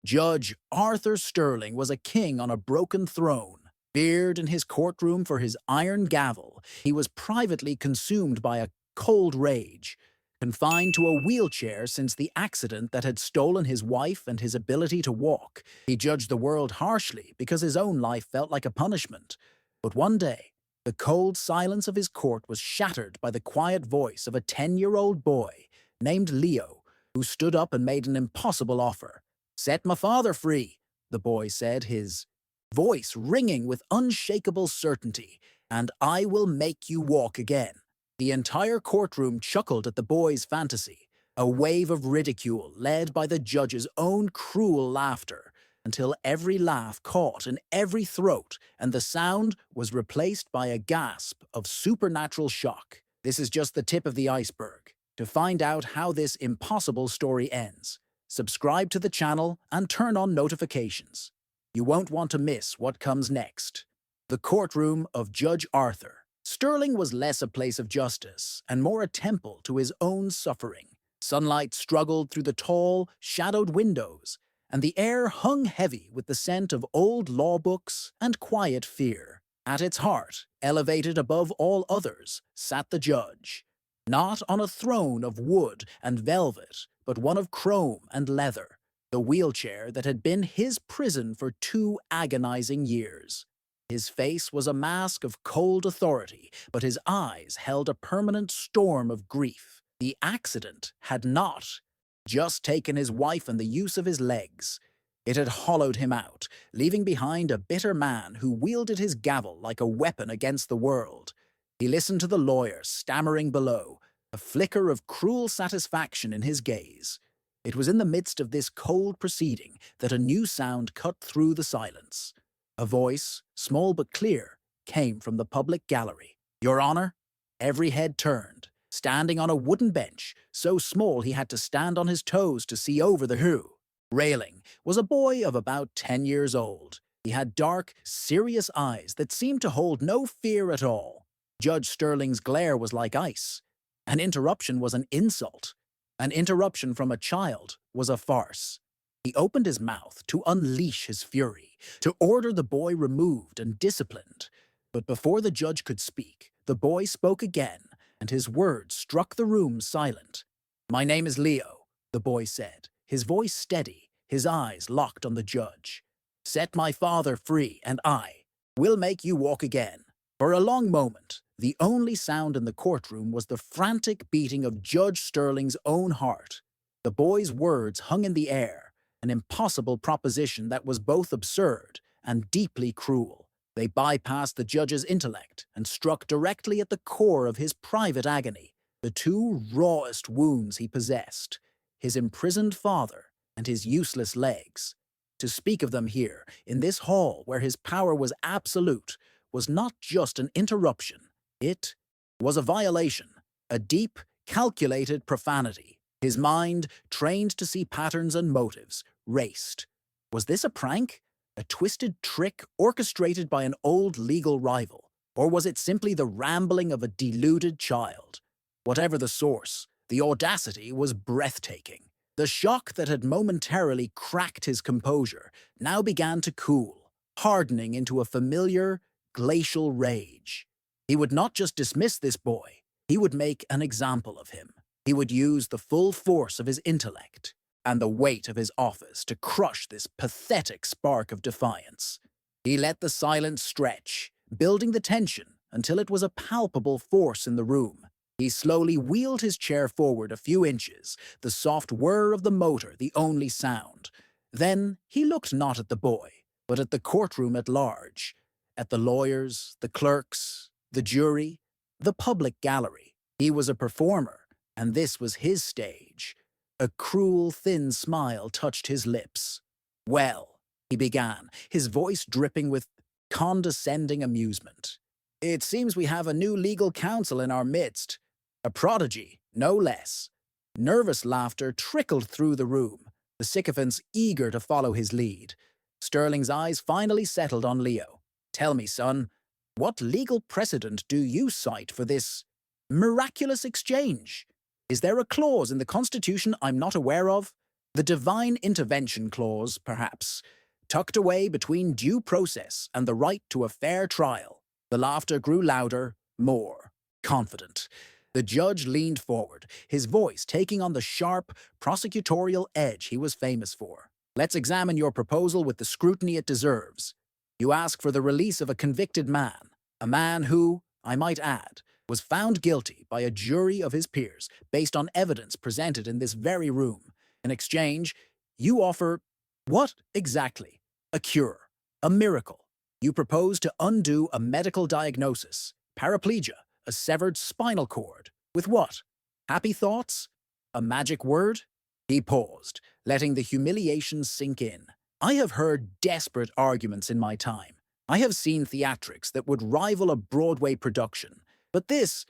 Judge Arthur Sterling was a king on a broken throne. Feared in his courtroom for his iron gavel, he was privately consumed by a cold rage, confined to a wheelchair since the accident that had stolen his wife and his ability to walk. He judged the world harshly because his own life felt like a punishment. But one day, the cold silence of his court was shattered by the quiet voice of a 10-year-old boy named Leo, who stood up and made an impossible offer. "Set my father free," the boy said, his voice ringing with unshakable certainty, "and I will make you walk again." The entire courtroom chuckled at the boy's fantasy, a wave of ridicule led by the judge's own cruel laughter, until every laugh caught in every throat and the sound was replaced by a gasp of supernatural shock. This is just the tip of the iceberg. To find out how this impossible story ends, subscribe to the channel and turn on notifications. You won't want to miss what comes next. The courtroom of Judge Arthur. Sterling was less a place of justice and more a temple to his own suffering. Sunlight struggled through the tall, shadowed windows, and the air hung heavy with the scent of old law books and quiet fear. At its heart, elevated above all others, sat the judge. Not on a throne of wood and velvet, but one of chrome and leather, the wheelchair that had been his prison for 2 agonizing years. His face was a mask of cold authority, but his eyes held a permanent storm of grief. The accident had not just taken his wife and the use of his legs. It had hollowed him out, leaving behind a bitter man who wielded his gavel like a weapon against the world. He listened to the lawyer stammering below, a flicker of cruel satisfaction in his gaze. It was in the midst of this cold proceeding that a new sound cut through the silence. A voice, small but clear, came from the public gallery. "Your Honor?" Every head turned. Standing on a wooden bench, so small he had to stand on his toes to see over the railing, was a boy of about 10 years old. He had dark, serious eyes that seemed to hold no fear at all. Judge Sterling's glare was like ice. An interruption was an insult. An interruption from a child was a farce. He opened his mouth to unleash his fury, to order the boy removed and disciplined. But before the judge could speak, the boy spoke again, and his words struck the room silent. "My name is Leo," the boy said, his voice steady, his eyes locked on the judge. "Set my father free, and I will make you walk again." For a long moment, the only sound in the courtroom was the frantic beating of Judge Sterling's own heart. The boy's words hung in the air, an impossible proposition that was both absurd and deeply cruel. They bypassed the judge's intellect and struck directly at the core of his private agony, the 2 rawest wounds he possessed, his imprisoned father and his useless legs. To speak of them here, in this hall where his power was absolute, was not just an interruption. It was a violation, a deep, calculated profanity. His mind, trained to see patterns and motives, raced. Was this a prank? A twisted trick orchestrated by an old legal rival? Or was it simply the rambling of a deluded child? Whatever the source, the audacity was breathtaking. The shock that had momentarily cracked his composure now began to cool, hardening into a familiar, glacial rage. He would not just dismiss this boy, he would make an example of him. He would use the full force of his intellect and the weight of his office to crush this pathetic spark of defiance. He let the silence stretch, building the tension until it was a palpable force in the room. He slowly wheeled his chair forward a few inches, the soft whir of the motor the only sound. Then he looked not at the boy, but at the courtroom at large, at the lawyers, the clerks, the jury, the public gallery. He was a performer, and this was his stage. A cruel, thin smile touched his lips. "Well," he began, his voice dripping with condescending amusement, "it seems we have a new legal counsel in our midst. A prodigy, no less." Nervous laughter trickled through the room, the sycophants eager to follow his lead. Sterling's eyes finally settled on Leo. "Tell me, son, what legal precedent do you cite for this miraculous exchange? Is there a clause in the Constitution I'm not aware of?" The divine intervention clause, perhaps, tucked away between due process and the right to a fair trial. The laughter grew louder, more confident. The judge leaned forward, his voice taking on the sharp, prosecutorial edge he was famous for. Let's examine your proposal with the scrutiny it deserves. You ask for the release of a convicted man, a man who, I might add, was found guilty by a jury of his peers based on evidence presented in this very room. In exchange, you offer what exactly? A cure, a miracle. You propose to undo a medical diagnosis, paraplegia, a severed spinal cord. With what? Happy thoughts? A magic word? He paused, letting the humiliation sink in. I have heard desperate arguments in my time. I have seen theatrics that would rival a Broadway production. But this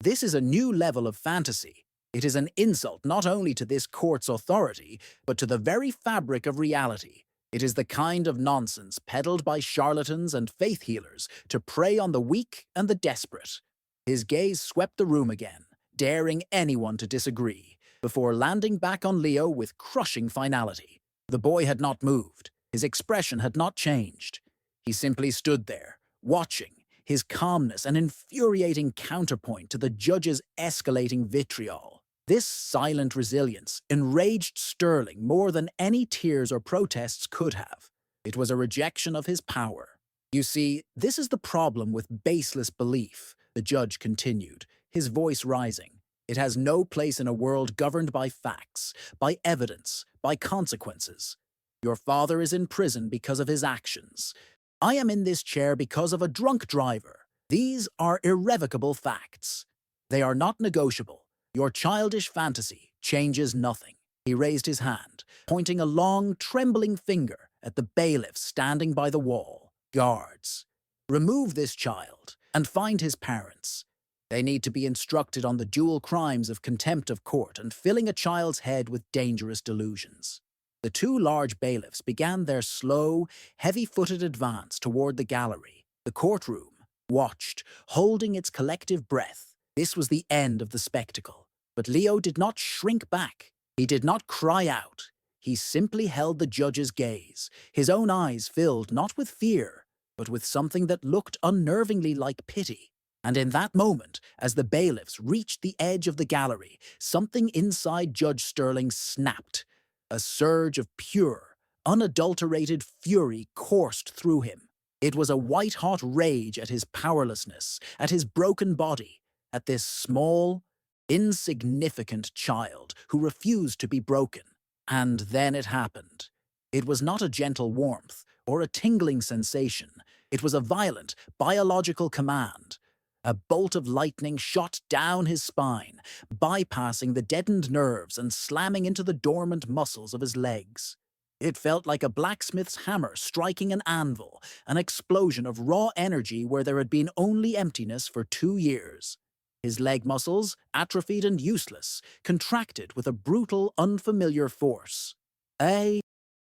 is a new level of fantasy. It is an insult not only to this court's authority, but to the very fabric of reality. It is the kind of nonsense peddled by charlatans and faith healers to prey on the weak and the desperate. His gaze swept the room again, daring anyone to disagree, before landing back on Leo with crushing finality. The boy had not moved. His expression had not changed. He simply stood there, watching, his calmness an infuriating counterpoint to the judge's escalating vitriol. This silent resilience enraged Sterling more than any tears or protests could have. It was a rejection of his power. You see, this is the problem with baseless belief, the judge continued, his voice rising. It has no place in a world governed by facts, by evidence, by consequences. Your father is in prison because of his actions. I am in this chair because of a drunk driver. These are irrevocable facts. They are not negotiable. Your childish fantasy changes nothing. He raised his hand, pointing a long, trembling finger at the bailiffs standing by the wall. Guards, remove this child and find his parents. They need to be instructed on the dual crimes of contempt of court and filling a child's head with dangerous delusions. The two large bailiffs began their slow, heavy-footed advance toward the gallery. The courtroom watched, holding its collective breath. This was the end of the spectacle. But Leo did not shrink back. He did not cry out. He simply held the judge's gaze, his own eyes filled not with fear, but with something that looked unnervingly like pity. And in that moment, as the bailiffs reached the edge of the gallery, something inside Judge Sterling snapped. A surge of pure, unadulterated fury coursed through him. It was a white-hot rage at his powerlessness, at his broken body, at this small, insignificant child who refused to be broken. And then it happened. It was not a gentle warmth or a tingling sensation. It was a violent, biological command. A bolt of lightning shot down his spine, bypassing the deadened nerves and slamming into the dormant muscles of his legs. It felt like a blacksmith's hammer striking an anvil, an explosion of raw energy where there had been only emptiness for 2 years. His leg muscles, atrophied and useless, contracted with a brutal, unfamiliar force. A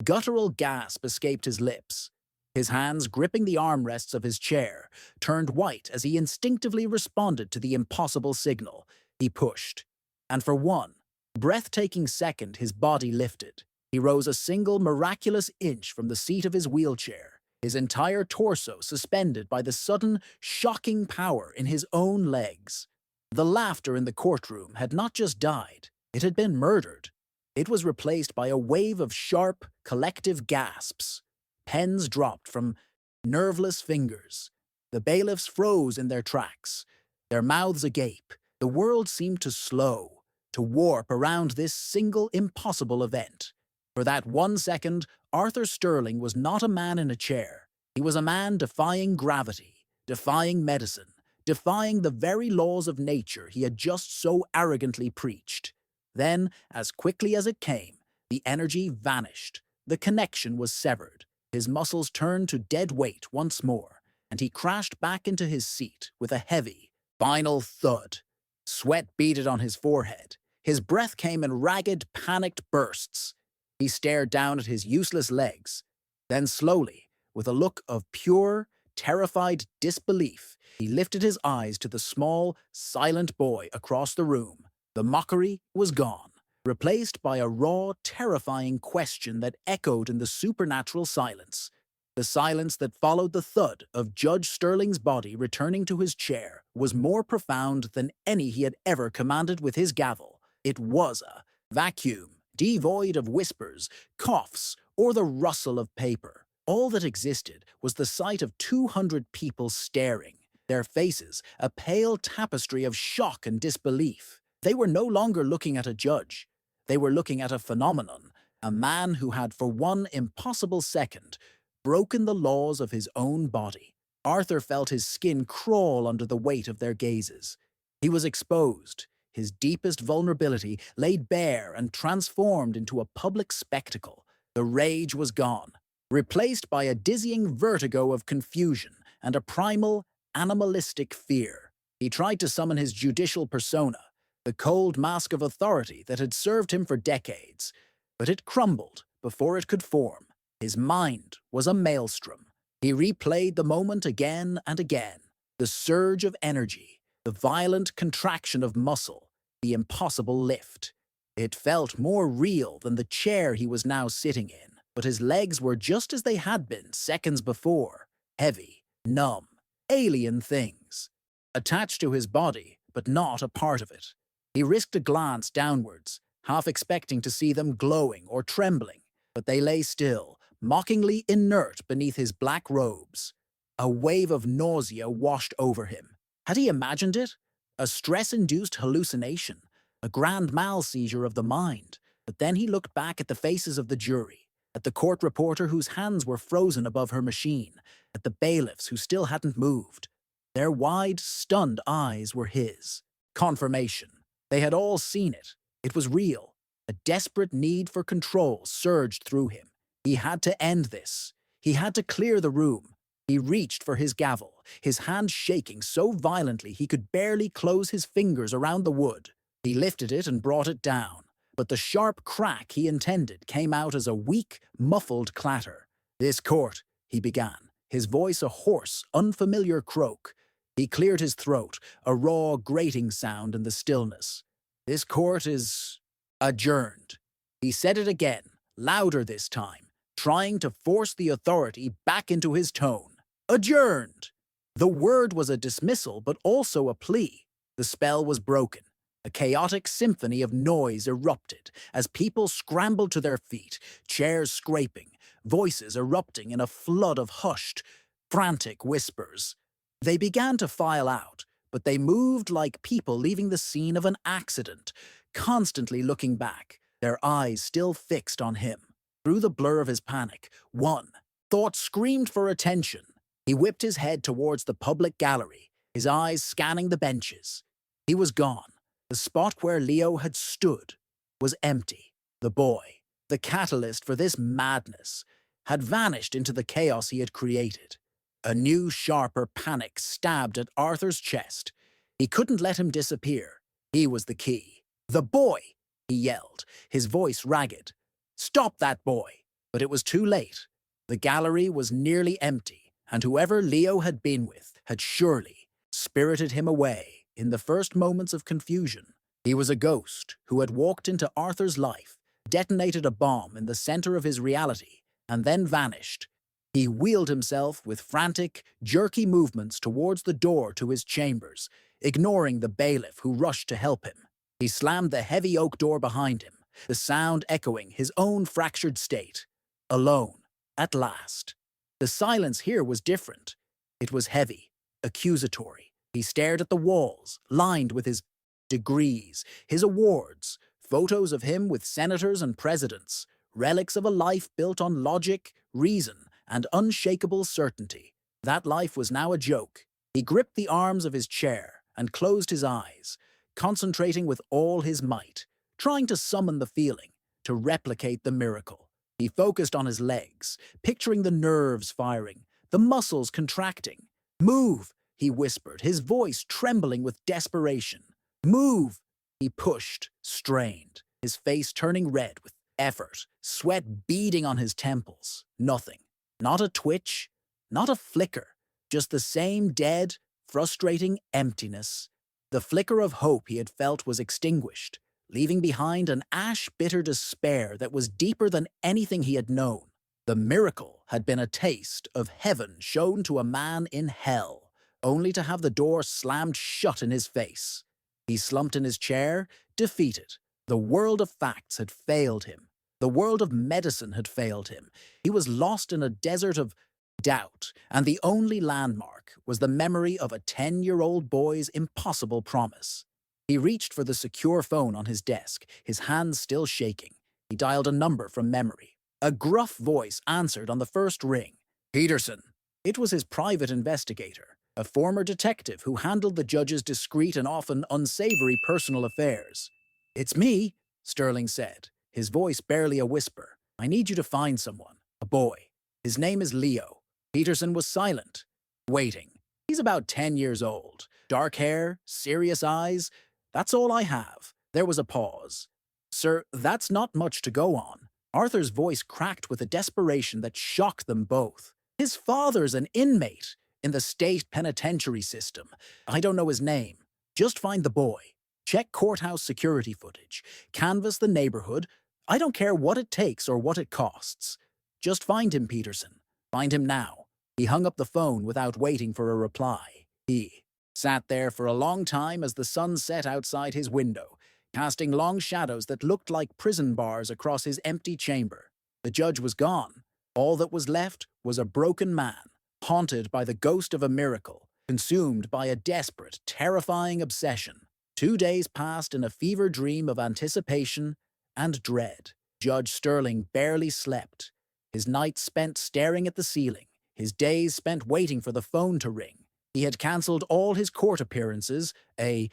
guttural gasp escaped his lips. His hands, gripping the armrests of his chair, turned white as he instinctively responded to the impossible signal. He pushed. And for one breathtaking second, his body lifted. He rose a single miraculous inch from the seat of his wheelchair, his entire torso suspended by the sudden, shocking power in his own legs. The laughter in the courtroom had not just died, it had been murdered. It was replaced by a wave of sharp, collective gasps. Pens dropped from nerveless fingers. The bailiffs froze in their tracks, their mouths agape. The world seemed to slow, to warp around this single impossible event. For that 1 second, Arthur Sterling was not a man in a chair. He was a man defying gravity, defying medicine, defying the very laws of nature he had just so arrogantly preached. Then, as quickly as it came, the energy vanished. The connection was severed. His muscles turned to dead weight once more, and he crashed back into his seat with a heavy, final thud. Sweat beaded on his forehead. His breath came in ragged, panicked bursts. He stared down at his useless legs. Then slowly, with a look of pure, terrified disbelief, he lifted his eyes to the small, silent boy across the room. The mockery was gone. replaced by a raw, terrifying question that echoed in the supernatural silence. The silence that followed the thud of Judge Sterling's body returning to his chair was more profound than any he had ever commanded with his gavel. It was a vacuum, devoid of whispers, coughs, or the rustle of paper. All that existed was the sight of 200 people staring, their faces a pale tapestry of shock and disbelief. They were no longer looking at a judge. They were looking at a phenomenon, a man who had for one impossible second broken the laws of his own body. Arthur felt his skin crawl under the weight of their gazes. He was exposed, his deepest vulnerability laid bare and transformed into a public spectacle. The rage was gone, replaced by a dizzying vertigo of confusion and a primal, animalistic fear. He tried to summon his judicial persona, the cold mask of authority that had served him for decades, but it crumbled before it could form. His mind was a maelstrom. He replayed the moment again and again, the surge of energy, the violent contraction of muscle, the impossible lift. It felt more real than the chair he was now sitting in, but his legs were just as they had been seconds before, heavy, numb, alien things, attached to his body, but not a part of it. He risked a glance downwards, half expecting to see them glowing or trembling, but they lay still, mockingly inert beneath his black robes. A wave of nausea washed over him. Had he imagined it? A stress-induced hallucination, a grand mal seizure of the mind. But then he looked back at the faces of the jury, at the court reporter whose hands were frozen above her machine, at the bailiffs who still hadn't moved. Their wide, stunned eyes were his. Confirmation. They had all seen it. It was real. A desperate need for control surged through him. He had to end this. He had to clear the room. He reached for his gavel, his hand shaking so violently he could barely close his fingers around the wood. He lifted it and brought it down, but the sharp crack he intended came out as a weak, muffled clatter. "This court," he began, his voice a hoarse, unfamiliar croak. He cleared his throat, a raw, grating sound in the stillness. "This court is adjourned." He said it again, louder this time, trying to force the authority back into his tone. Adjourned! The word was a dismissal, but also a plea. The spell was broken. A chaotic symphony of noise erupted as people scrambled to their feet, chairs scraping, voices erupting in a flood of hushed, frantic whispers. They began to file out, but they moved like people leaving the scene of an accident, constantly looking back, their eyes still fixed on him. Through the blur of his panic, one thought screamed for attention. He whipped his head towards the public gallery, his eyes scanning the benches. He was gone. The spot where Leo had stood was empty. The boy, the catalyst for this madness, had vanished into the chaos he had created. A new, sharper panic stabbed at Arthur's chest. He couldn't let him disappear. He was the key. "The boy!" he yelled, his voice ragged. "Stop that boy!" But it was too late. The gallery was nearly empty, and whoever Leo had been with had surely spirited him away in the first moments of confusion. He was a ghost who had walked into Arthur's life, detonated a bomb in the center of his reality, and then vanished. He wheeled himself with frantic, jerky movements towards the door to his chambers, ignoring the bailiff who rushed to help him. He slammed the heavy oak door behind him, the sound echoing his own fractured state. Alone, at last. The silence here was different. It was heavy, accusatory. He stared at the walls, lined with his degrees, his awards, photos of him with senators and presidents, relics of a life built on logic, reason, and unshakable certainty. That life was now a joke. He gripped the arms of his chair and closed his eyes, concentrating with all his might, trying to summon the feeling, to replicate the miracle. He focused on his legs, picturing the nerves firing, the muscles contracting. "Move!" he whispered, his voice trembling with desperation. "Move!" He pushed, strained, his face turning red with effort, sweat beading on his temples. Nothing. Not a twitch, not a flicker, just the same dead, frustrating emptiness. The flicker of hope he had felt was extinguished. leaving behind an ash-bitter despair that was deeper than anything he had known. The miracle had been a taste of heaven shown to a man in hell, only to have the door slammed shut in his face. He slumped in his chair, defeated. The world of facts had failed him. The world of medicine had failed him. He was lost in a desert of doubt, and the only landmark was the memory of a 10-year-old boy's impossible promise. He reached for the secure phone on his desk, his hands still shaking. He dialed a number from memory. A gruff voice answered on the first ring. Peterson. It was his private investigator, a former detective who handled the judge's discreet and often unsavory personal affairs. It's me, Sterling said, his voice barely a whisper. I need you to find someone, a boy. His name is Leo. Peterson was silent, waiting. He's about 10 years old. Dark hair, serious eyes. That's all I have. There was a pause. Sir, that's not much to go on. Arthur's voice cracked with a desperation that shocked them both. His father's an inmate in the state penitentiary system. I don't know his name. Just find the boy. Check courthouse security footage. Canvass the neighborhood. I don't care what it takes or what it costs. Just find him, Peterson. Find him now. He hung up the phone without waiting for a reply. He sat there for a long time as the sun set outside his window, casting long shadows that looked like prison bars across his empty chamber. The judge was gone. All that was left was a broken man, haunted by the ghost of a miracle, consumed by a desperate, terrifying obsession. 2 days passed in a fever dream of anticipation and dread. Judge Sterling barely slept. His nights spent staring at the ceiling, his days spent waiting for the phone to ring. He had cancelled all his court appearances, a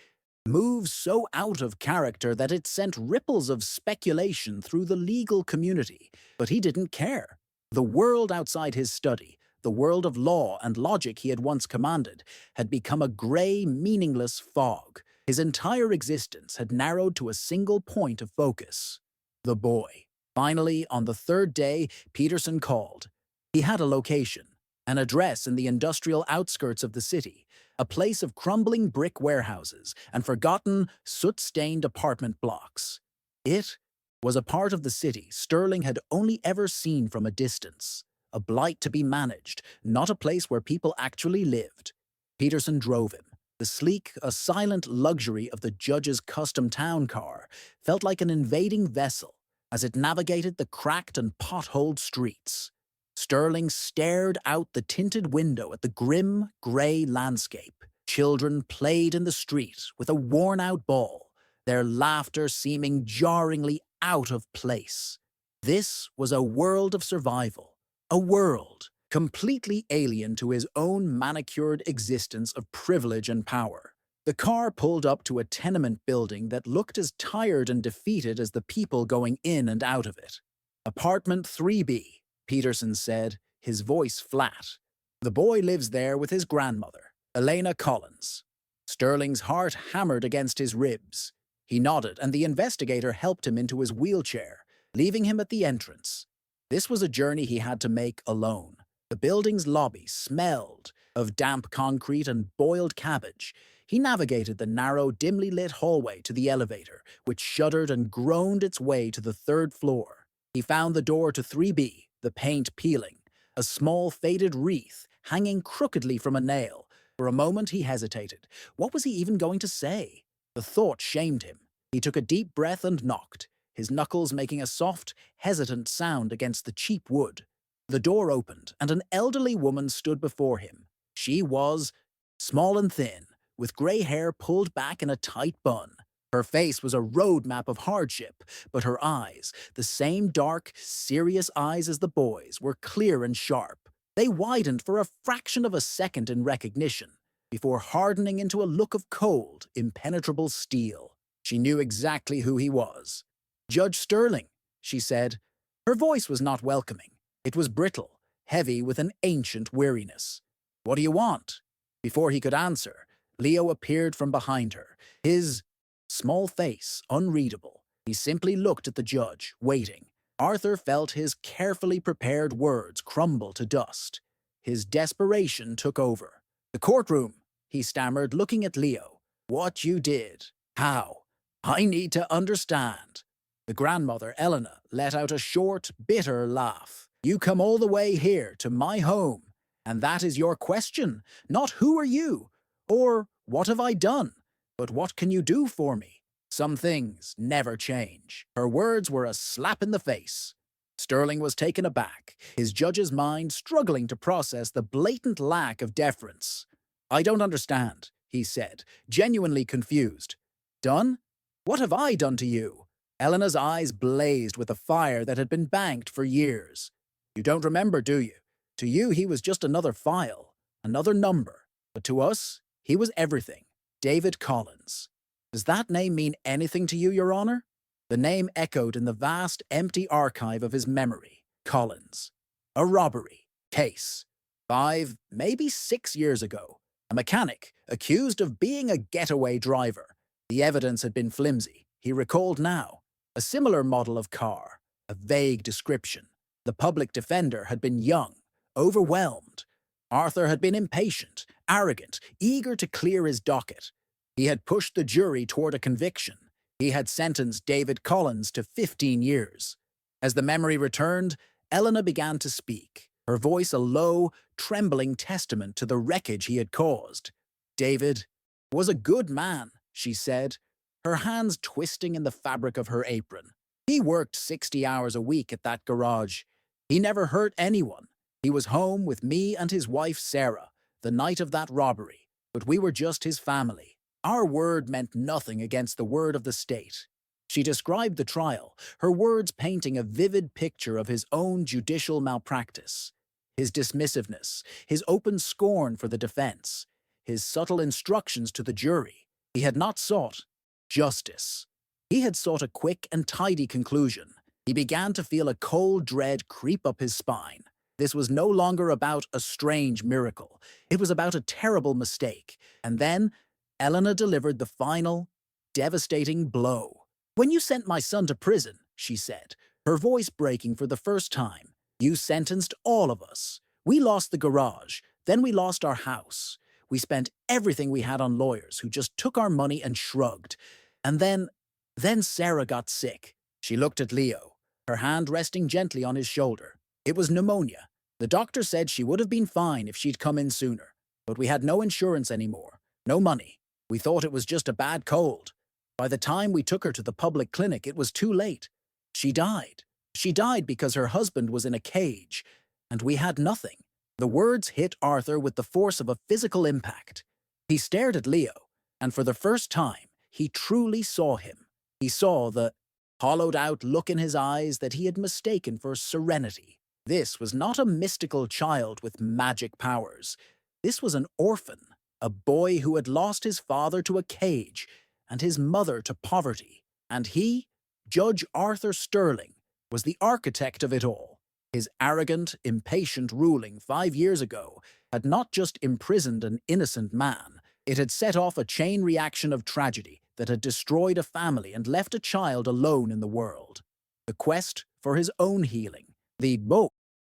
move so out of character that it sent ripples of speculation through the legal community. But he didn't care. The world outside his study, the world of law and logic he had once commanded, had become a grey, meaningless fog. His entire existence had narrowed to a single point of focus: the boy. Finally, on the third day, Peterson called. He had a location, an address in the industrial outskirts of the city, a place of crumbling brick warehouses and forgotten, soot-stained apartment blocks. It was a part of the city Sterling had only ever seen from a distance, a blight to be managed, not a place where people actually lived. Peterson drove him. The sleek, a silent luxury of the judge's custom town car felt like an invading vessel as it navigated the cracked and potholed streets. Sterling stared out the tinted window at the grim, grey landscape. Children played in the street with a worn-out ball, their laughter seeming jarringly out of place. This was a world of survival, a world completely alien to his own manicured existence of privilege and power. The car pulled up to a tenement building that looked as tired and defeated as the people going in and out of it. Apartment 3B, Peterson said, his voice flat. The boy lives there with his grandmother, Elena Collins. Sterling's heart hammered against his ribs. He nodded, and the investigator helped him into his wheelchair, leaving him at the entrance. This was a journey he had to make alone. The building's lobby smelled of damp concrete and boiled cabbage. He navigated the narrow, dimly lit hallway to the elevator, which shuddered and groaned its way to the third floor. He found the door to 3B, the paint peeling, a small faded wreath hanging crookedly from a nail. For a moment he hesitated. What was he even going to say? The thought shamed him. He took a deep breath and knocked, his knuckles making a soft, hesitant sound against the cheap wood. The door opened, and an elderly woman stood before him. She was small and thin, with grey hair pulled back in a tight bun. Her face was a road map of hardship, but her eyes, the same dark, serious eyes as the boy's, were clear and sharp. They widened for a fraction of a second in recognition, before hardening into a look of cold, impenetrable steel. She knew exactly who he was. Judge Sterling, she said. Her voice was not welcoming. It was brittle, heavy with an ancient weariness. What do you want? Before he could answer, Leo appeared from behind her, his small face unreadable. He simply looked at the judge, waiting. Arthur felt his carefully prepared words crumble to dust. His desperation took over. The courtroom, he stammered, looking at Leo. What you did. How? I need to understand. The grandmother, Eleanor, let out a short, bitter laugh. You come all the way here to my home, and that is your question, not who are you, or what have I done, but what can you do for me? Some things never change. Her words were a slap in the face. Sterling was taken aback, his judge's mind struggling to process the blatant lack of deference. I don't understand, he said, genuinely confused. Done? What have I done to you? Eleanor's eyes blazed with a fire that had been banked for years. You don't remember, do you? To you, he was just another file, another number. But to us, he was everything. David Collins. Does that name mean anything to you, Your Honor? The name echoed in the vast, empty archive of his memory. Collins. A robbery. Case. 5, maybe 6 years ago. A mechanic, accused of being a getaway driver. The evidence had been flimsy, he recalled now. A similar model of car, a vague description. The public defender had been young, overwhelmed. Arthur had been impatient, arrogant, eager to clear his docket. He had pushed the jury toward a conviction. He had sentenced David Collins to 15 years. As the memory returned, Eleanor began to speak, her voice a low, trembling testament to the wreckage he had caused. David was a good man, she said, her hands twisting in the fabric of her apron. He worked 60 hours a week at that garage. He never hurt anyone. He was home with me and his wife Sarah, the night of that robbery, but we were just his family. Our word meant nothing against the word of the state. She described the trial, her words painting a vivid picture of his own judicial malpractice. His dismissiveness, his open scorn for the defense, his subtle instructions to the jury. He had not sought justice. He had sought a quick and tidy conclusion. He began to feel a cold dread creep up his spine. This was no longer about a strange miracle. It was about a terrible mistake. And then Eleanor delivered the final, devastating blow. When you sent my son to prison, she said, her voice breaking for the first time, you sentenced all of us. We lost the garage, then we lost our house. We spent everything we had on lawyers who just took our money and shrugged. And then Sarah got sick. She looked at Leo, her hand resting gently on his shoulder. It was pneumonia. The doctor said she would have been fine if she'd come in sooner. But we had no insurance anymore, no money. We thought it was just a bad cold. By the time we took her to the public clinic, it was too late. She died. She died because her husband was in a cage, and we had nothing. The words hit Arthur with the force of a physical impact. He stared at Leo, and for the first time, he truly saw him. He saw the hollowed-out look in his eyes that he had mistaken for serenity. This was not a mystical child with magic powers. This was an orphan, a boy who had lost his father to a cage and his mother to poverty. And he, Judge Arthur Sterling, was the architect of it all. His arrogant, impatient ruling 5 years ago had not just imprisoned an innocent man, it had set off a chain reaction of tragedy that had destroyed a family and left a child alone in the world. The quest for his own healing, the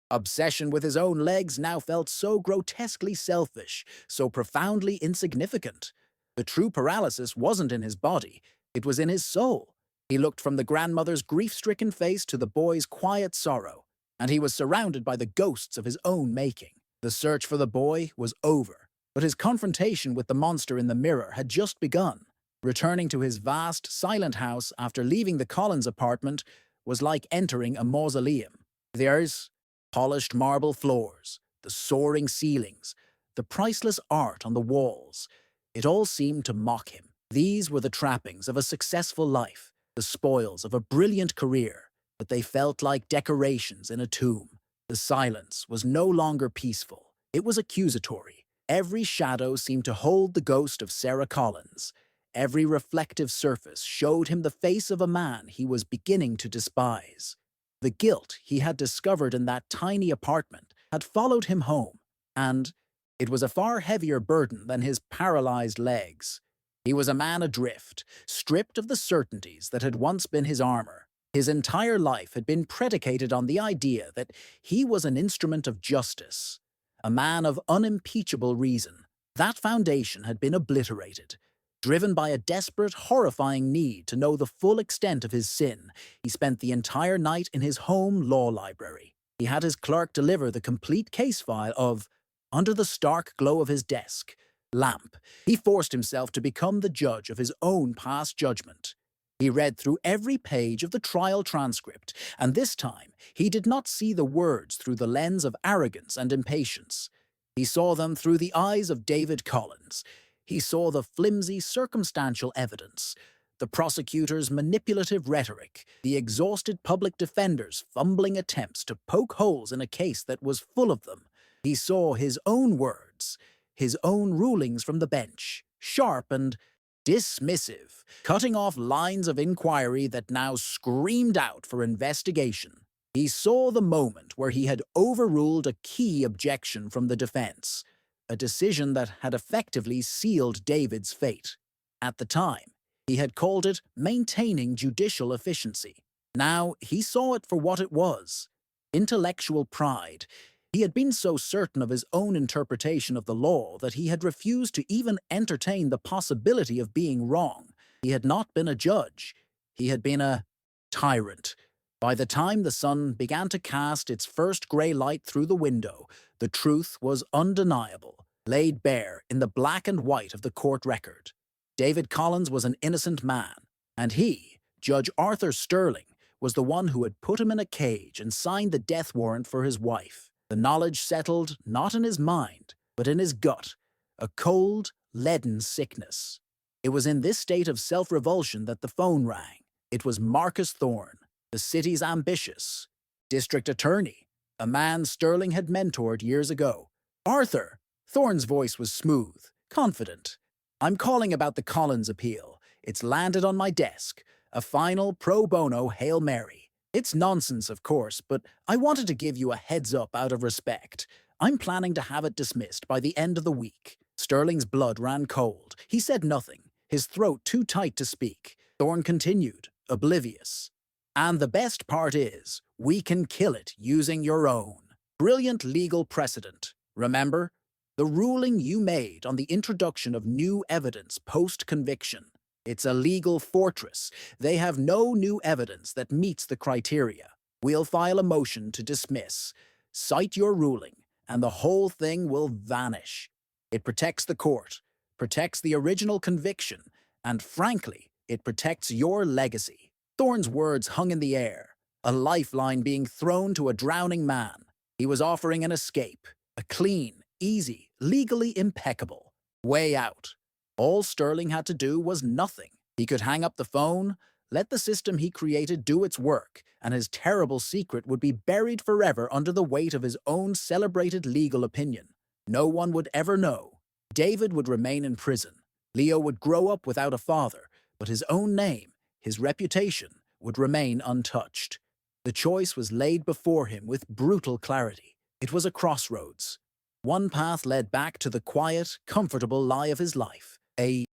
obsession with his own legs now felt so grotesquely selfish, so profoundly insignificant. The true paralysis wasn't in his body, it was in his soul. He looked from the grandmother's grief-stricken face to the boy's quiet sorrow, and he was surrounded by the ghosts of his own making. The search for the boy was over, but his confrontation with the monster in the mirror had just begun. Returning to his vast, silent house after leaving the Collins apartment was like entering a mausoleum. There's polished marble floors, the soaring ceilings, the priceless art on the walls. It all seemed to mock him. These were the trappings of a successful life, the spoils of a brilliant career, but they felt like decorations in a tomb. The silence was no longer peaceful. It was accusatory. Every shadow seemed to hold the ghost of Sarah Collins. Every reflective surface showed him the face of a man he was beginning to despise. The guilt he had discovered in that tiny apartment had followed him home, and it was a far heavier burden than his paralyzed legs. He was a man adrift, stripped of the certainties that had once been his armor. His entire life had been predicated on the idea that he was an instrument of justice, a man of unimpeachable reason. That foundation had been obliterated. Driven by a desperate, horrifying need to know the full extent of his sin, he spent the entire night in his home law library. He had his clerk deliver the complete case file of, under the stark glow of his desk lamp, he forced himself to become the judge of his own past judgment. He read through every page of the trial transcript, and this time he did not see the words through the lens of arrogance and impatience. He saw them through the eyes of David Collins. He saw the flimsy circumstantial evidence, the prosecutor's manipulative rhetoric, the exhausted public defender's fumbling attempts to poke holes in a case that was full of them. He saw his own words, his own rulings from the bench, sharp and dismissive, cutting off lines of inquiry that now screamed out for investigation. He saw the moment where he had overruled a key objection from the defense, a decision that had effectively sealed David's fate. At the time, he had called it maintaining judicial efficiency. Now he saw it for what it was: intellectual pride. He had been so certain of his own interpretation of the law that he had refused to even entertain the possibility of being wrong. He had not been a judge. He had been a tyrant. By the time the sun began to cast its first grey light through the window, the truth was undeniable, laid bare in the black and white of the court record. David Collins was an innocent man, and he, Judge Arthur Sterling, was the one who had put him in a cage and signed the death warrant for his wife. The knowledge settled not in his mind, but in his gut, a cold, leaden sickness. It was in this state of self-revulsion that the phone rang. It was Marcus Thorne, the city's ambitious district attorney, a man Sterling had mentored years ago. "Arthur," Thorne's voice was smooth, confident. "I'm calling about the Collins appeal. It's landed on my desk. A final pro bono Hail Mary. It's nonsense, of course, but I wanted to give you a heads up out of respect. I'm planning to have it dismissed by the end of the week." Sterling's blood ran cold. He said nothing, his throat too tight to speak. Thorne continued, oblivious. "And the best part is, we can kill it using your own brilliant legal precedent. Remember? The ruling you made on the introduction of new evidence post-conviction. It's a legal fortress. They have no new evidence that meets the criteria. We'll file a motion to dismiss, cite your ruling, and the whole thing will vanish. It protects the court, protects the original conviction, and frankly, it protects your legacy." Thorne's words hung in the air, a lifeline being thrown to a drowning man. He was offering an escape, a clean, easy, legally impeccable way out. All Sterling had to do was nothing. He could hang up the phone, let the system he created do its work, and his terrible secret would be buried forever under the weight of his own celebrated legal opinion. No one would ever know. David would remain in prison. Leo would grow up without a father, but his own name, his reputation, would remain untouched. The choice was laid before him with brutal clarity. It was a crossroads. One path led back to the quiet, comfortable lie of his life. A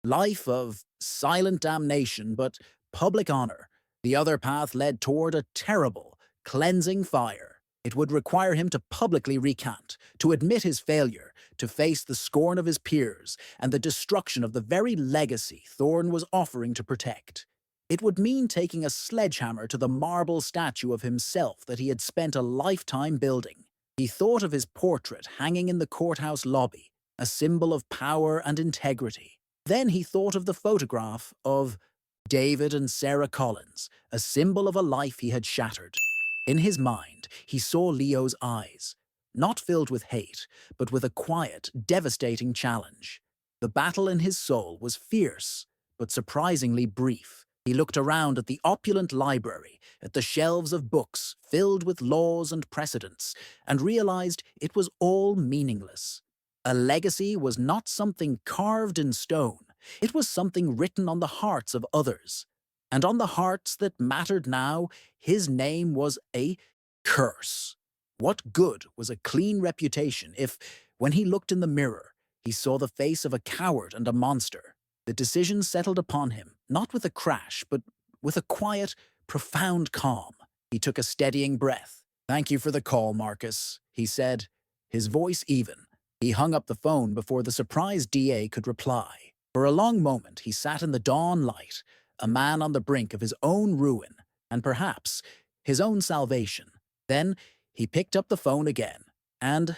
life of silent damnation but public honor. The other path led toward a terrible, cleansing fire. It would require him to publicly recant, to admit his failure, to face the scorn of his peers, and the destruction of the very legacy Thorne was offering to protect. It would mean taking a sledgehammer to the marble statue of himself that he had spent a lifetime building. He thought of his portrait hanging in the courthouse lobby, a symbol of power and integrity. Then he thought of the photograph of David and Sarah Collins, a symbol of a life he had shattered. In his mind, he saw Leo's eyes, not filled with hate, but with a quiet, devastating challenge. The battle in his soul was fierce, but surprisingly brief. He looked around at the opulent library, at the shelves of books filled with laws and precedents, and realized it was all meaningless. A legacy was not something carved in stone. It was something written on the hearts of others. And on the hearts that mattered now, his name was a curse. What good was a clean reputation if, when he looked in the mirror, he saw the face of a coward and a monster? The decision settled upon him, not with a crash, but with a quiet, profound calm. He took a steadying breath. "Thank you for the call, Marcus," he said, his voice even. He hung up the phone before the surprised DA could reply. For a long moment he sat in the dawn light, a man on the brink of his own ruin, and perhaps his own salvation. Then he picked up the phone again and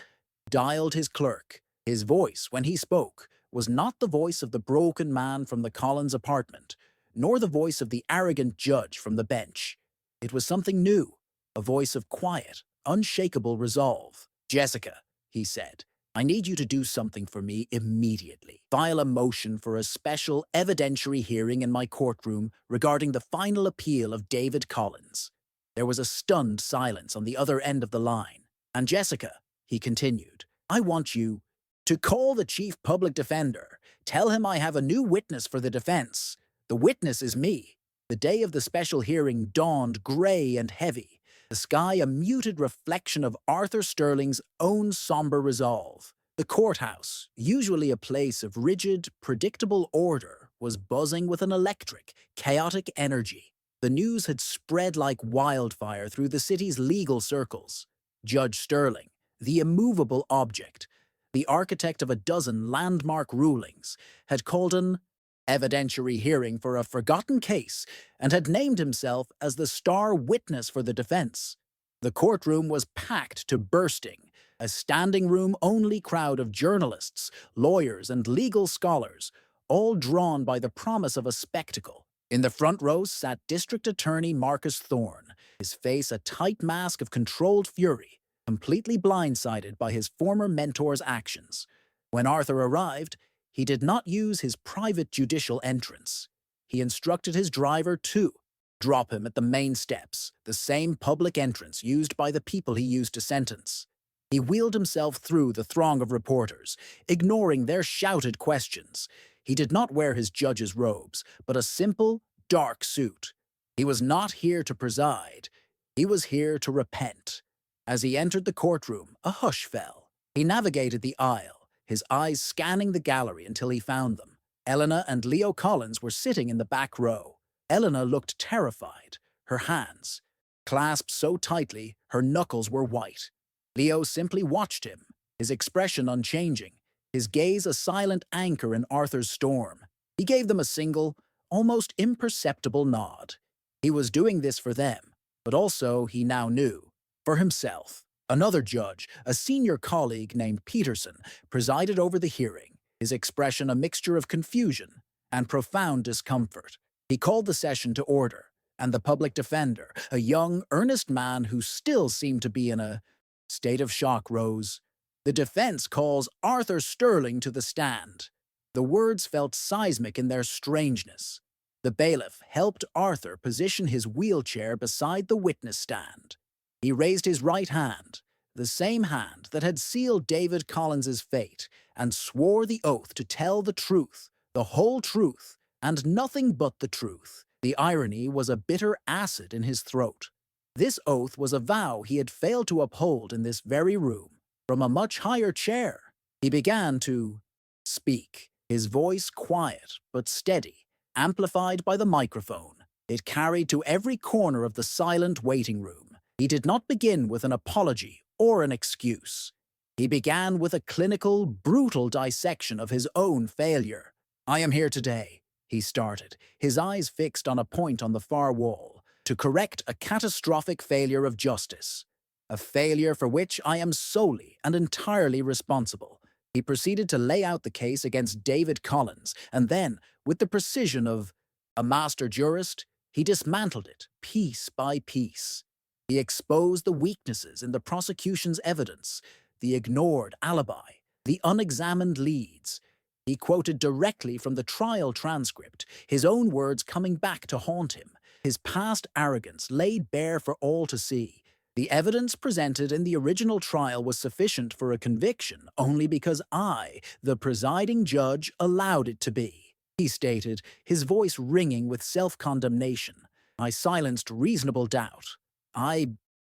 dialed his clerk. His voice, when he spoke, was not the voice of the broken man from the Collins apartment, nor the voice of the arrogant judge from the bench. It was something new, a voice of quiet, unshakable resolve. "Jessica," he said, "I need you to do something for me immediately. File a motion for a special evidentiary hearing in my courtroom regarding the final appeal of David Collins." There was a stunned silence on the other end of the line. "And Jessica," he continued, "I want you to call the chief public defender. Tell him I have a new witness for the defense. The witness is me." The day of the special hearing dawned gray and heavy, the sky a muted reflection of Arthur Sterling's own somber resolve. The courthouse, usually a place of rigid, predictable order, was buzzing with an electric, chaotic energy. The news had spread like wildfire through the city's legal circles. Judge Sterling, the immovable object, the architect of a dozen landmark rulings, had called an evidentiary hearing for a forgotten case and had named himself as the star witness for the defense. The courtroom was packed to bursting, a standing-room-only crowd of journalists, lawyers, and legal scholars, all drawn by the promise of a spectacle. In the front row sat District Attorney Marcus Thorne, his face a tight mask of controlled fury, completely blindsided by his former mentor's actions. When Arthur arrived, he did not use his private judicial entrance. He instructed his driver to drop him at the main steps, the same public entrance used by the people he used to sentence. He wheeled himself through the throng of reporters, ignoring their shouted questions. He did not wear his judge's robes, but a simple, dark suit. He was not here to preside. He was here to repent. As he entered the courtroom, a hush fell. He navigated the aisle, his eyes scanning the gallery until he found them. Eleanor and Leo Collins were sitting in the back row. Eleanor looked terrified, her hands clasped so tightly her knuckles were white. Leo simply watched him, his expression unchanging, his gaze a silent anchor in Arthur's storm. He gave them a single, almost imperceptible nod. He was doing this for them, but also, he now knew, for himself. Another judge, a senior colleague named Peterson, presided over the hearing, his expression a mixture of confusion and profound discomfort. He called the session to order, and the public defender, a young, earnest man who still seemed to be in a state of shock, rose. "The defense calls Arthur Sterling to the stand." The words felt seismic in their strangeness. The bailiff helped Arthur position his wheelchair beside the witness stand. He raised his right hand, the same hand that had sealed David Collins's fate, and swore the oath to tell the truth, the whole truth, and nothing but the truth. The irony was a bitter acid in his throat. This oath was a vow he had failed to uphold in this very room, from a much higher chair. He began to speak, his voice quiet but steady, amplified by the microphone. It carried to every corner of the silent waiting room. He did not begin with an apology or an excuse. He began with a clinical, brutal dissection of his own failure. "I am here today," he started, his eyes fixed on a point on the far wall, "to correct a catastrophic failure of justice. A failure for which I am solely and entirely responsible." He proceeded to lay out the case against David Collins, and then, with the precision of a master jurist, he dismantled it piece by piece. He exposed the weaknesses in the prosecution's evidence, the ignored alibi, the unexamined leads. He quoted directly from the trial transcript, his own words coming back to haunt him, his past arrogance laid bare for all to see. The evidence presented in the original trial was sufficient for a conviction only because I, the presiding judge, allowed it to be, he stated, his voice ringing with self-condemnation. I silenced reasonable doubt. I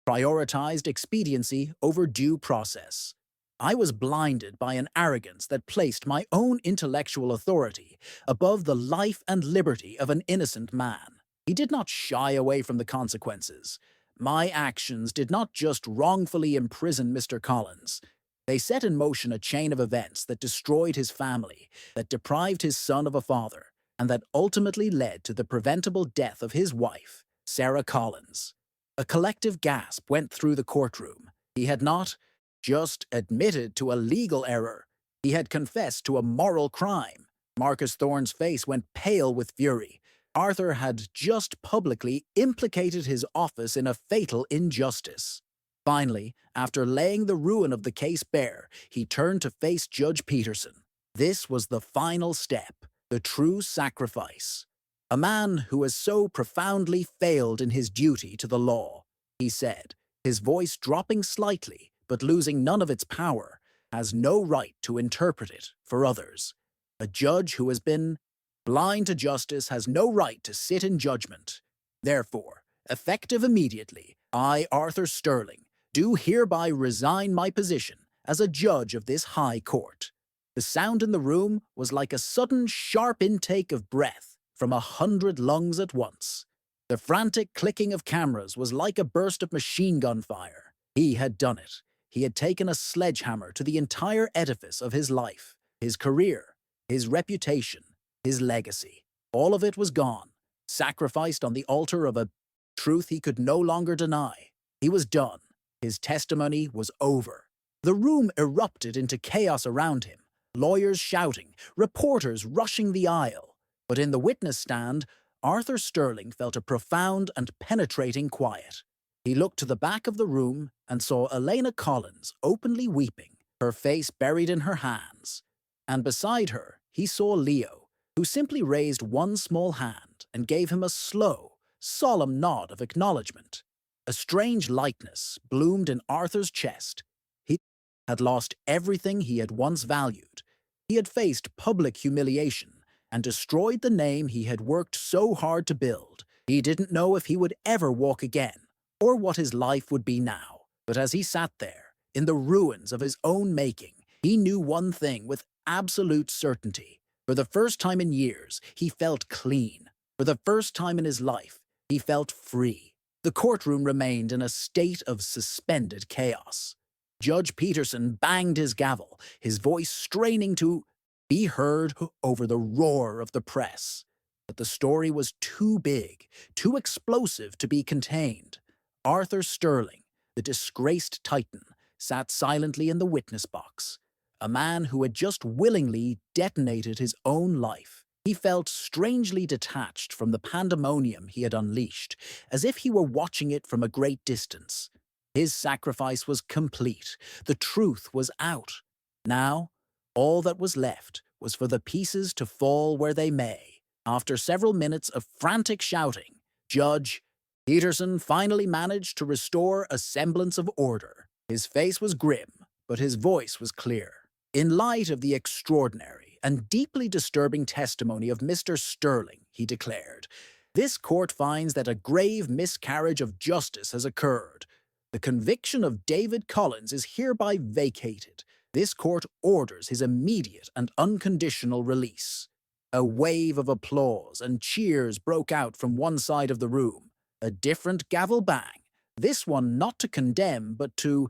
prioritized expediency over due process. I was blinded by an arrogance that placed my own intellectual authority above the life and liberty of an innocent man. He did not shy away from the consequences. My actions did not just wrongfully imprison Mr. Collins. They set in motion a chain of events that destroyed his family, that deprived his son of a father, and that ultimately led to the preventable death of his wife, Sarah Collins. A collective gasp went through the courtroom. He had not just admitted to a legal error, he had confessed to a moral crime. Marcus Thorne's face went pale with fury. Arthur had just publicly implicated his office in a fatal injustice. Finally, after laying the ruin of the case bare, he turned to face Judge Peterson. This was the final step, the true sacrifice. A man who has so profoundly failed in his duty to the law, he said, his voice dropping slightly but losing none of its power, has no right to interpret it for others. A judge who has been blind to justice has no right to sit in judgment. Therefore, effective immediately, I, Arthur Sterling, do hereby resign my position as a judge of this high court. The sound in the room was like a sudden, sharp intake of breath from 100 lungs at once. The frantic clicking of cameras was like a burst of machine gun fire. He had done it. He had taken a sledgehammer to the entire edifice of his life, his career, his reputation, his legacy. All of it was gone, sacrificed on the altar of a truth he could no longer deny. He was done. His testimony was over. The room erupted into chaos around him, lawyers shouting, reporters rushing the aisle. But in the witness stand, Arthur Sterling felt a profound and penetrating quiet. He looked to the back of the room and saw Elena Collins openly weeping, her face buried in her hands. And beside her, he saw Leo, who simply raised one small hand and gave him a slow, solemn nod of acknowledgement. A strange lightness bloomed in Arthur's chest. He had lost everything he had once valued. He had faced public humiliation and destroyed the name he had worked so hard to build. He didn't know if he would ever walk again, or what his life would be now. But as he sat there, in the ruins of his own making, he knew one thing with absolute certainty. For the first time in years, he felt clean. For the first time in his life, he felt free. The courtroom remained in a state of suspended chaos. Judge Peterson banged his gavel, his voice straining to be heard over the roar of the press. But the story was too big, too explosive to be contained. Arthur Sterling, the disgraced titan, sat silently in the witness box. A man who had just willingly detonated his own life. He felt strangely detached from the pandemonium he had unleashed, as if he were watching it from a great distance. His sacrifice was complete. The truth was out. Now, all that was left was for the pieces to fall where they may. After several minutes of frantic shouting, Judge Peterson finally managed to restore a semblance of order. His face was grim, but his voice was clear. In light of the extraordinary and deeply disturbing testimony of Mr. Sterling, he declared, this court finds that a grave miscarriage of justice has occurred. The conviction of David Collins is hereby vacated. This court orders his immediate and unconditional release. A wave of applause and cheers broke out from one side of the room. A different gavel bang, this one not to condemn but to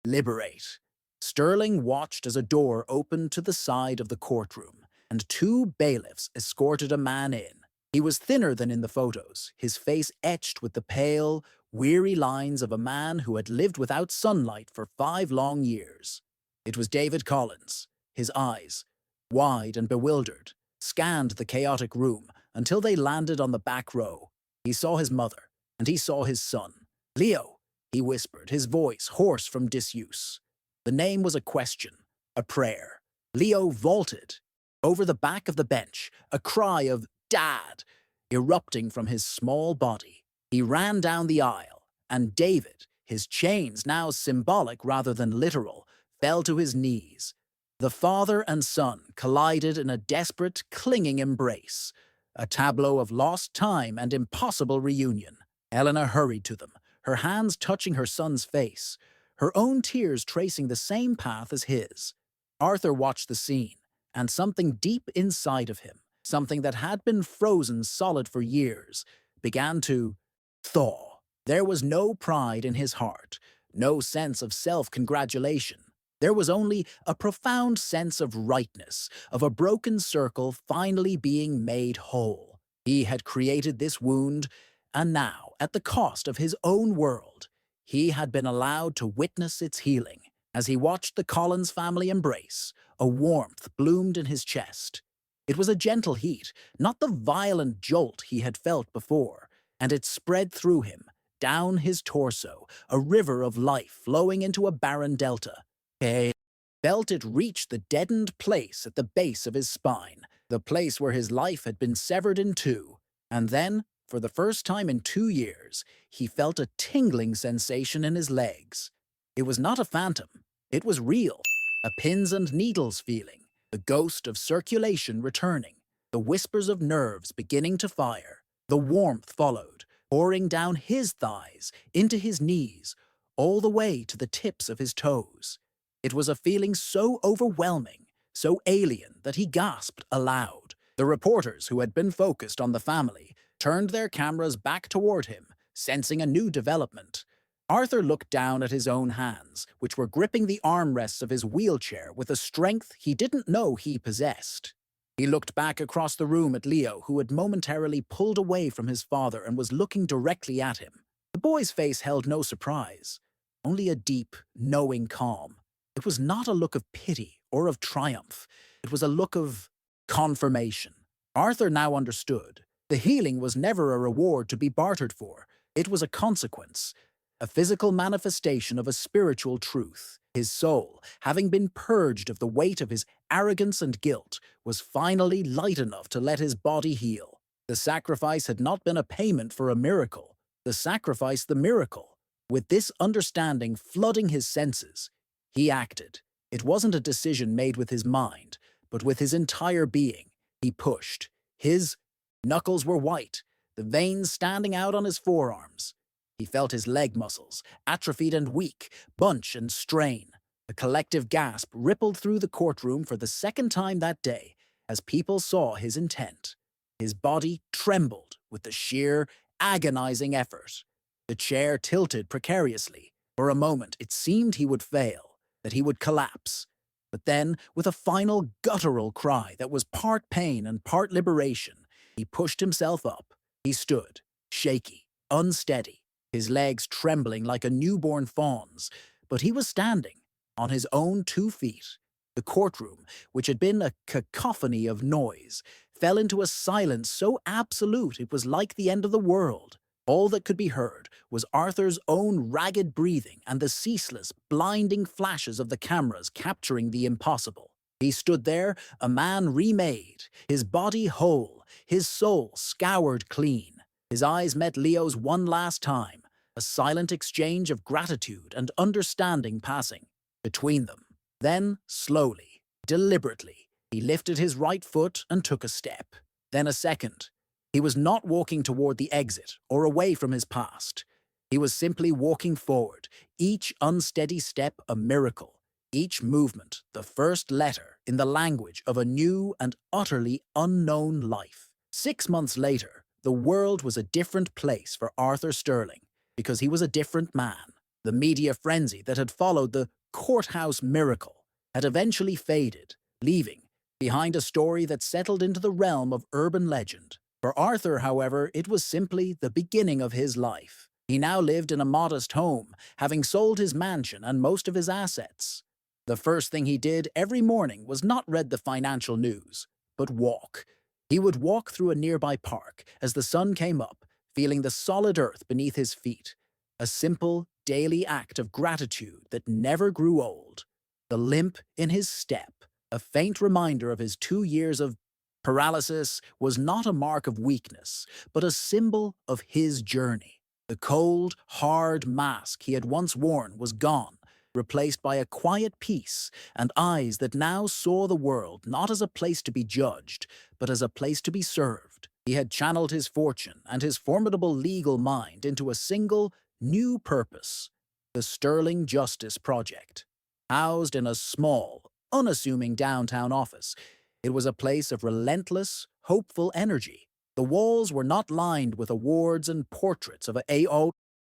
liberate. Sterling watched as a door opened to the side of the courtroom, and two bailiffs escorted a man in. He was thinner than in the photos, his face etched with the pale, weary lines of a man who had lived without sunlight for 5 long years. It was David Collins. His eyes, wide and bewildered, scanned the chaotic room until they landed on the back row. He saw his mother, and he saw his son. Leo, he whispered, his voice hoarse from disuse. The name was a question, a prayer. Leo vaulted over the back of the bench, a cry of "Dad!" erupting from his small body. He ran down the aisle, and David, his chains now symbolic rather than literal, fell to his knees. The father and son collided in a desperate, clinging embrace, a tableau of lost time and impossible reunion. Eleanor hurried to them, her hands touching her son's face, her own tears tracing the same path as his. Arthur watched the scene, and something deep inside of him, something that had been frozen solid for years, began to thaw. There was no pride in his heart, no sense of self-congratulation. There was only a profound sense of rightness, of a broken circle finally being made whole. He had created this wound, and now, at the cost of his own world, he had been allowed to witness its healing. As he watched the Collins family embrace, a warmth bloomed in his chest. It was a gentle heat, not the violent jolt he had felt before, and it spread through him, down his torso, a river of life flowing into a barren delta. He felt it reach the deadened place at the base of his spine, the place where his life had been severed in two. And then, for the first time in 2 years, he felt a tingling sensation in his legs. It was not a phantom. It was real, a pins and needles feeling, the ghost of circulation returning, the whispers of nerves beginning to fire. The warmth followed, pouring down his thighs, into his knees, all the way to the tips of his toes. It was a feeling so overwhelming, so alien that he gasped aloud. The reporters who had been focused on the family turned their cameras back toward him, sensing a new development. Arthur looked down at his own hands, which were gripping the armrests of his wheelchair with a strength he didn't know he possessed. He looked back across the room at Leo, who had momentarily pulled away from his father and was looking directly at him. The boy's face held no surprise, only a deep, knowing calm. It was not a look of pity or of triumph. It was a look of confirmation. Arthur now understood. The healing was never a reward to be bartered for. It was a consequence, a physical manifestation of a spiritual truth. His soul, having been purged of the weight of his arrogance and guilt, was finally light enough to let his body heal. The sacrifice had not been a payment for a miracle. The sacrifice the miracle. With this understanding flooding his senses, he acted. It wasn't a decision made with his mind, but with his entire being. He pushed. His knuckles were white, the veins standing out on his forearms. He felt his leg muscles, atrophied and weak, bunch and strain. A collective gasp rippled through the courtroom for the second time that day as people saw his intent. His body trembled with the sheer, agonizing effort. The chair tilted precariously. For a moment, it seemed he would fail, that he would collapse. But then, with a final guttural cry that was part pain and part liberation, he pushed himself up. He stood, shaky, unsteady, his legs trembling like a newborn fawn's, but he was standing, on his own 2 feet. The courtroom, which had been a cacophony of noise, fell into a silence so absolute it was like the end of the world. All that could be heard was Arthur's own ragged breathing and the ceaseless, blinding flashes of the cameras capturing the impossible. He stood there, a man remade, his body whole, his soul scoured clean. His eyes met Leo's one last time, a silent exchange of gratitude and understanding passing between them. Then, slowly, deliberately, he lifted his right foot and took a step. Then a second. He was not walking toward the exit or away from his past. He was simply walking forward, each unsteady step a miracle, each movement the first letter in the language of a new and utterly unknown life. 6 months later, the world was a different place for Arthur Sterling because he was a different man. The media frenzy that had followed the courthouse miracle had eventually faded, leaving behind a story that settled into the realm of urban legend. For Arthur, however, it was simply the beginning of his life. He now lived in a modest home, having sold his mansion and most of his assets. The first thing he did every morning was not read the financial news, but walk. He would walk through a nearby park as the sun came up, feeling the solid earth beneath his feet. A simple, daily act of gratitude that never grew old. The limp in his step, a faint reminder of his 2 years of paralysis, was not a mark of weakness, but a symbol of his journey. The cold, hard mask he had once worn was gone, replaced by a quiet peace and eyes that now saw the world not as a place to be judged, but as a place to be served. He had channeled his fortune and his formidable legal mind into a single, new purpose: the Sterling Justice Project. Housed in a small, unassuming downtown office, it was a place of relentless, hopeful energy. The walls were not lined with awards and portraits of A.O.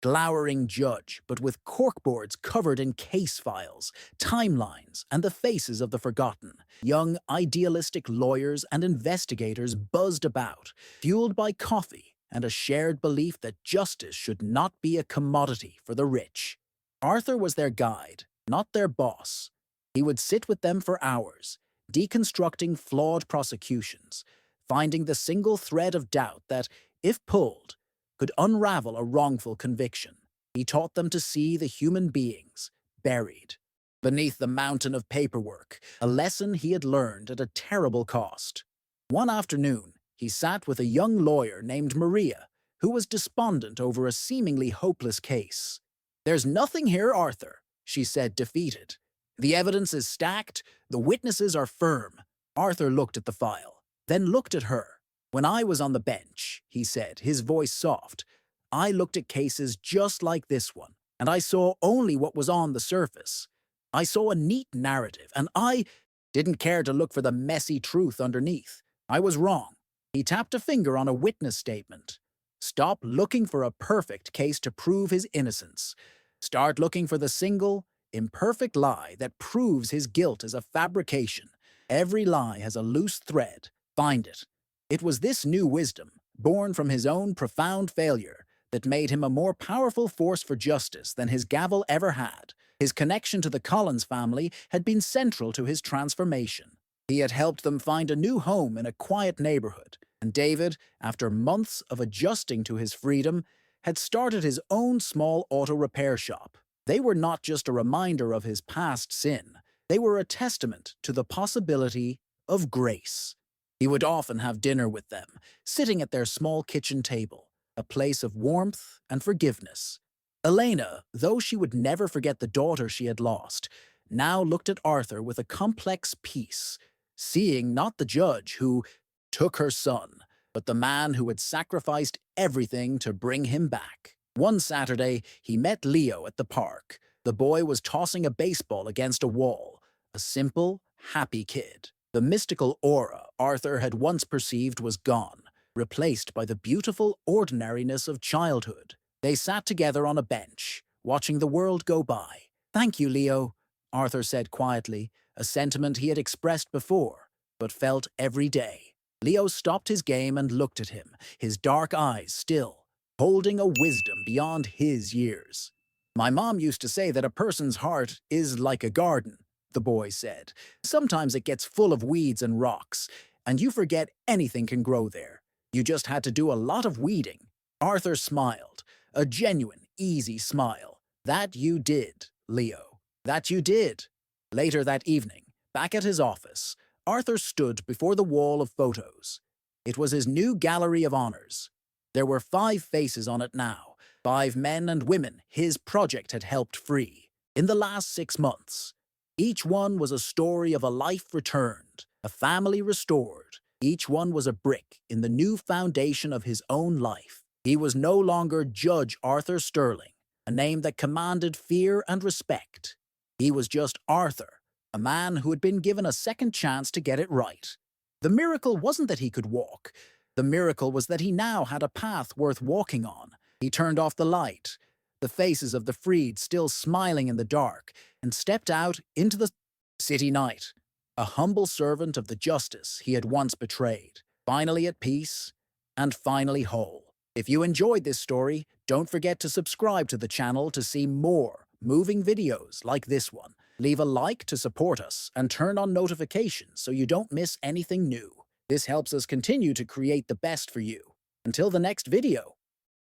glowering judge, but with corkboards covered in case files, timelines, and the faces of the forgotten. Young, idealistic lawyers and investigators buzzed about, fueled by coffee and a shared belief that justice should not be a commodity for the rich. Arthur was their guide, not their boss. He would sit with them for hours, deconstructing flawed prosecutions, finding the single thread of doubt that, if pulled, could unravel a wrongful conviction. He taught them to see the human beings buried beneath the mountain of paperwork, a lesson he had learned at a terrible cost. One afternoon, he sat with a young lawyer named Maria, who was despondent over a seemingly hopeless case. "There's nothing here, Arthur," she said, defeated. "The evidence is stacked, the witnesses are firm." Arthur looked at the file, then looked at her. "When I was on the bench," he said, his voice soft, "I looked at cases just like this one, and I saw only what was on the surface. I saw a neat narrative, and I didn't care to look for the messy truth underneath. I was wrong." He tapped a finger on a witness statement. "Stop looking for a perfect case to prove his innocence. Start looking for the single, imperfect lie that proves his guilt is a fabrication. Every lie has a loose thread. Find it." It was this new wisdom, born from his own profound failure, that made him a more powerful force for justice than his gavel ever had. His connection to the Collins family had been central to his transformation. He had helped them find a new home in a quiet neighborhood, and David, after months of adjusting to his freedom, had started his own small auto repair shop. They were not just a reminder of his past sin, they were a testament to the possibility of grace. He would often have dinner with them, sitting at their small kitchen table, a place of warmth and forgiveness. Elena, though she would never forget the daughter she had lost, now looked at Arthur with a complex peace, seeing not the judge who took her son, but the man who had sacrificed everything to bring him back. One Saturday, he met Leo at the park. The boy was tossing a baseball against a wall, a simple, happy kid. The mystical aura Arthur had once perceived was gone, replaced by the beautiful ordinariness of childhood. They sat together on a bench, watching the world go by. "Thank you, Leo," Arthur said quietly, a sentiment he had expressed before, but felt every day. Leo stopped his game and looked at him, his dark eyes still, holding a wisdom beyond his years. "My mom used to say that a person's heart is like a garden," the boy said. "Sometimes it gets full of weeds and rocks, and you forget anything can grow there. You just had to do a lot of weeding." Arthur smiled, a genuine, easy smile. "That you did, Leo. That you did." Later that evening, back at his office, Arthur stood before the wall of photos. It was his new gallery of honors. There were 5 faces on it now, 5 men and women his project had helped free. In the last 6 months, each one was a story of a life returned, a family restored. Each one was a brick in the new foundation of his own life. He was no longer Judge Arthur Sterling, a name that commanded fear and respect. He was just Arthur, a man who had been given a second chance to get it right. The miracle wasn't that he could walk. The miracle was that he now had a path worth walking on. He turned off the light, the faces of the freed still smiling in the dark, and stepped out into the city night, a humble servant of the justice he had once betrayed, finally at peace and finally whole. If you enjoyed this story, don't forget to subscribe to the channel to see more moving videos like this one. Leave a like to support us and turn on notifications so you don't miss anything new. This helps us continue to create the best for you. Until the next video.